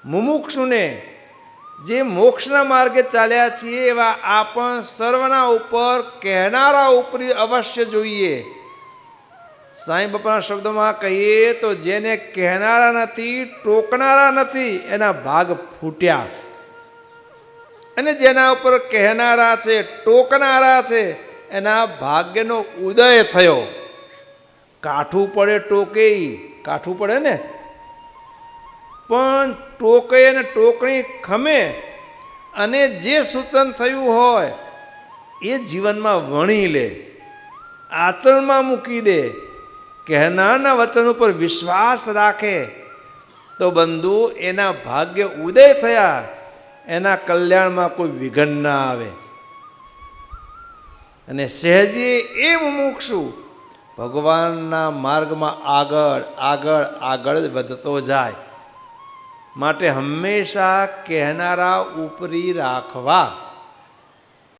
મુમુક્ષુને જે મોક્ષના માર્ગે ચાલ્યા છીએ એવા આપણ સર્વના ઉપર કહેનારા ઉપરી અવશ્ય જોઈએ. સાંઈ બાપાના શબ્દોમાં કહીએ તો જેને કહેનારા નથી, ટોકનારા નથી, એના ભાગ ફૂટ્યા. અને જેના ઉપર કહેનારા છે, ટોકનારા છે, એના ભાગ્યનો ઉદય થયો. કાઠું પડે ટોકે, કાઠું પડે ને, પણ ટોકે અને ટોકણી ખમે અને જે સૂચન થયું હોય એ જીવનમાં વણી લે, આચરણમાં મૂકી દે, કહેનારના વચન ઉપર વિશ્વાસ રાખે તો બંધુ એના ભાગ્ય ઉદય થયા, એના કલ્યાણમાં કોઈ વિઘ્ન ના આવે. અને સહેજે એ મુમુક્ષુ ભગવાનના માર્ગમાં આગળ આગળ આગળ જ વધતો જાય. માટે હંમેશા કહેનારા ઉપરી રાખવા.